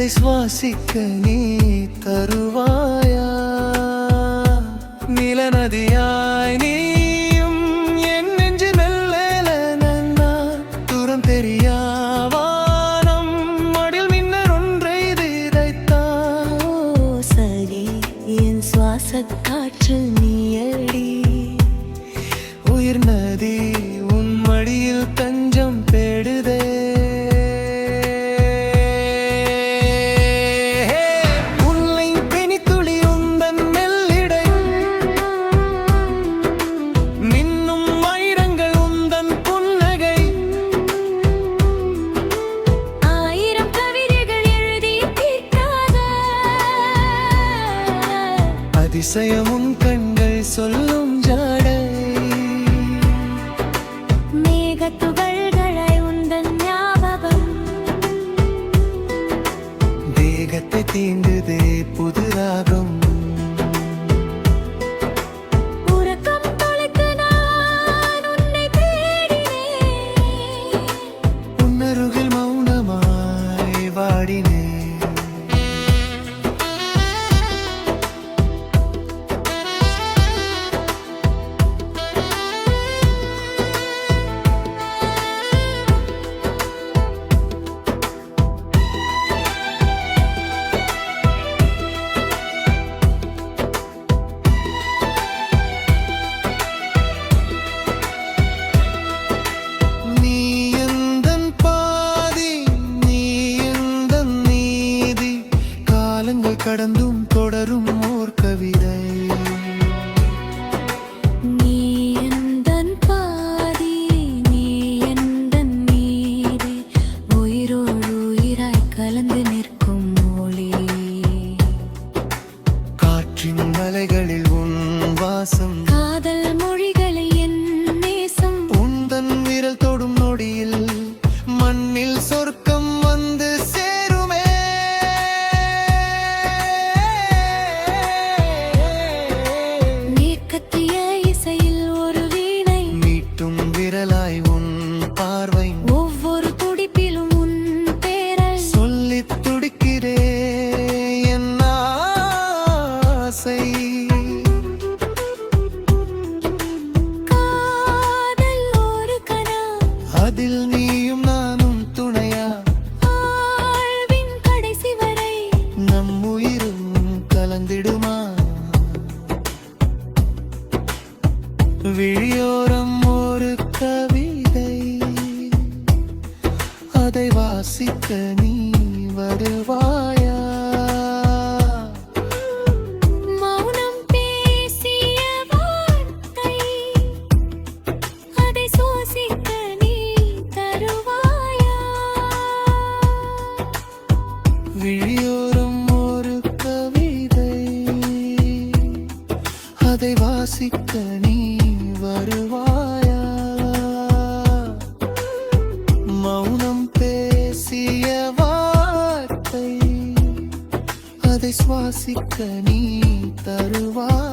அதை சுவாசிக்க நீ தருவாயா? நிலநதியாய் நீயும் என் நெஞ்சு மெல்ல நன்னா தூரம் தெரியாவானம் மடில் மின்னர் ஒன்றை விதைத்தான். சரி, என் சுவாச காற்று நீயடி. உயிர் நதி உன் மடியில் தஞ்சம் தேடுதே. அதிசயமும் கண்கள் சொல்லும் ஜாடை. மேகத்துகள்களை உந்தன் ஞாபகம் தேகத்தை தீண்டுதே புது ராகம். உறக்கம் தொலைத்து நான் உன்னை தேடினேன். உன்னருகில் மௌனமாய் வாடினேன். கடந்தும் தொடரும் ஓர் கவிதை. நீ எந்தன் பாதி, நீ எந்தன் நீதி, உயிரோடு உயிராய் கலந்து நிற்கும் மொழி. காற்றின் மலைகளில் உன் வாசம், காதல் மொழிகளில் என் நேசம். உந்தன் விரல் தொடும் நொடியில் மண்ணில் சொர்க்கம் வந்து சேருமே. கத்திய இசையில் ஒரு வீணை மீட்டும் விரலாய் உன் பார்வை. ஒவ்வொரு துடிப்பிலும் உன் பேரை சொல்லித் துடிக்கிறே என் ஆசை. காதல் ஒரு கனா, அதில் நீயும் நானும் துணையா? வாழ்வின் கடைசி வரை நம் உயிரும் கலந்திடுமா? விழியோரம் ஒரு கவிதை, அதை வாசிக்க நீ வருவாயா? மௌனம் பேசிய வார்த்தை, அதை சுவாசிக்க நீ தருவாயா? விழியோரம் ஒரு கவிதை, அதை வாசிக்க நீ வருவாயா? மௌனம் பேசிய வார்த்தை, அதை சுவாசிக்க நீ தருவாயா?